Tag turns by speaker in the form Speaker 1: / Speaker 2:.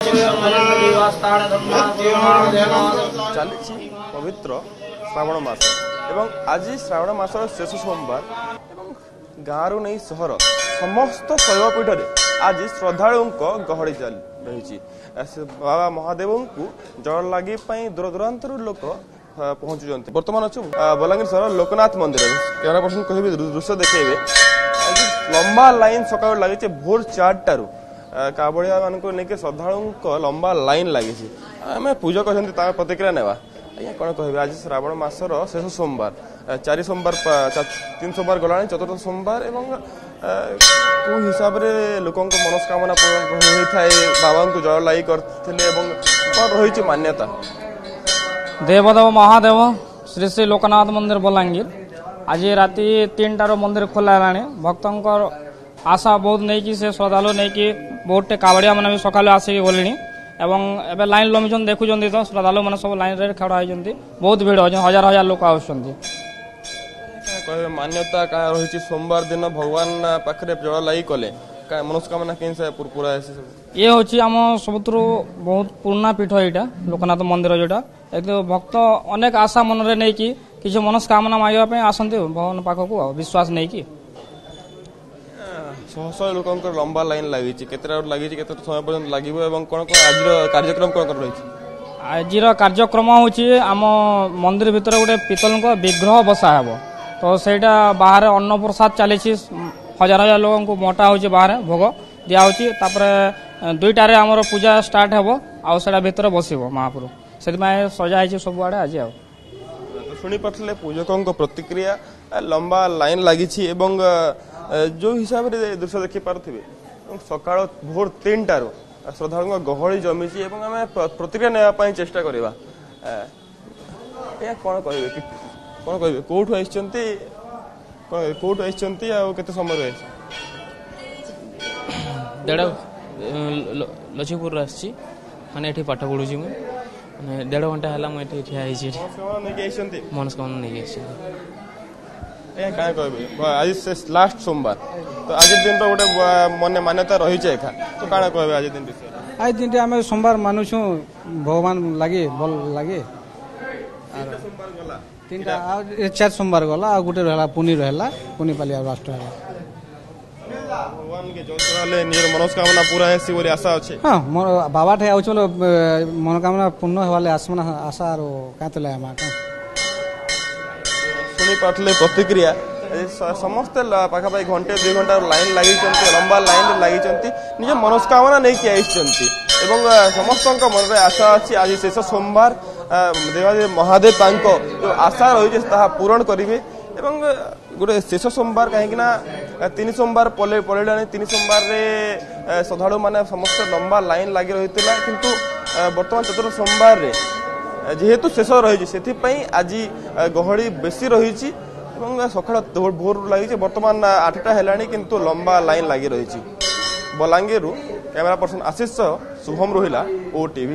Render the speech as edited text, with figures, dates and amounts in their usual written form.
Speaker 1: चली पवित्र श्रावण मास एवं आज श्रावण मास शेष सोमवार गाँव नहीं सहर समस्त शैवपीठ आज श्रद्धालु गहड़ी चल रही बाबा महादेव को जल लगे दूर दूरांतर लोक पहुंचुंट बर्तमान अच्छे बलांगीर सहर लोकनाथ मंदिर कैमरा पर्सन कह दृश्य देखेबे लंबा लाइन सका लगे भोर 4टारू कावड़िया मान लेकिन श्रद्धालु लंबा लाइन लगी आम पूजा कर प्रतिक्रिया नेवा आज्ञा कौन कह आज श्रावण मासर शेष सोमवार 4 सोमवार 3 सोमवार गला 4th सोमवार एवं कौ हिसाब से लोक मनस्कामना पूर्ण होता है बाबा को जल लाई करते कौन रही मान्यता
Speaker 2: देवदेव महादेव श्री श्री लोकनाथ मंदिर बलांगीर आज राति 3टार मंदिर खोला है भक्तों आशा बहुत नहीं से श्रद्धालु नहीं बहुत कावड़िया मैंने भी सकाल आसिक गले एवं एवं लाइन लमिछन देखुं तो श्रद्धालु मैंने सब लाइन रे खड़ा होती बहुत भीड़ हो हजार हजार लोक
Speaker 1: मान्यता क्या रही सोमवार दिन भगवान पाखे जल लाई कले मनस्कामना कहीं पूरा
Speaker 2: ये हूँ आम सब बहुत पुराना पीठ यहाँ लोकनाथ मंदिर जोटा एक भक्त अनेक आशा मन में नहीं कि मनस्कामना मांगे आसती भगवान पाखक विश्वास नहीं कि
Speaker 1: शह शह लोक लंबा लाइन लगी लगी समय पर्यटन लगे कौन आज कार्यक्रम कौन रही
Speaker 2: आज कार्यक्रम हूँ आम मंदिर भितर गोटे पितल विग्रह बसा हे तो सहीटा बाहर अन्न प्रसाद चली हजार हजार लोक को मोटा हो बाहर भोग दिखाई 2टार आमर पूजा स्टार्ट हे आसा भितर बस महाप्रभु से सजाई सब आड़े आज
Speaker 1: शुणी पारे पूजकों प्रतिक्रिया लंबा लाइन लगी जो हिसाब से दृश्य देखी पारे सका भोर 3टारू श्रद्धालु गहली जमी आम प्रतिक्रिया नापी चेष्टा करवा कौन कह कौटू आते समय
Speaker 3: लक्ष्मीपुर आसी मैंने ये पाठ पढ़ुची मुझे 1.5 घंटा है मुझे ठिया मनस्कामना नहीं
Speaker 1: क्या कह आज से लास्ट सोमवार तो आज दिन गोटे मन मान्यता रही है तो क्या कह आज दिन
Speaker 4: आज दिन आम सोमवार मानुछू भगवान लगे भल लगे 4 सोमवार गला आ गोटे रहा पुनी रहा पुनी पाली लास्ट
Speaker 1: भगवान के जो निर मनस्कामना पूरा है बोली आशा अच्छे
Speaker 4: हाँ बाबा ठाई आउछ मनोकामना पूर्ण होवाले आशा और कातले
Speaker 1: शुणी पारे प्रतिक्रिया समस्ते पाखापाखि घंटे 2 घंटा लाइन लगी लंबा लाइन लगी निज मनस्कामना नहीं आई समस्त मन में आशा अच्छी आज शेष सोमवार देवादेव महादेव जो आशा रही पूरण करेंगे गोटे शेष सोमवार कहीं 3 सोमवार पलैला 3 सोमवार श्रद्धालु मैंने समस्त लंबा लाइन लगी रही किंतु बर्तमान 4th सोमवार जेहेतु शेष रही से आज गहली बेसी रही सका भोर लगी बर्तमान 8टा है किंतु लंबा लाइन लगी रही बलांगीर कैमरा पर्सन आशीष शुभम रोहिला OTV।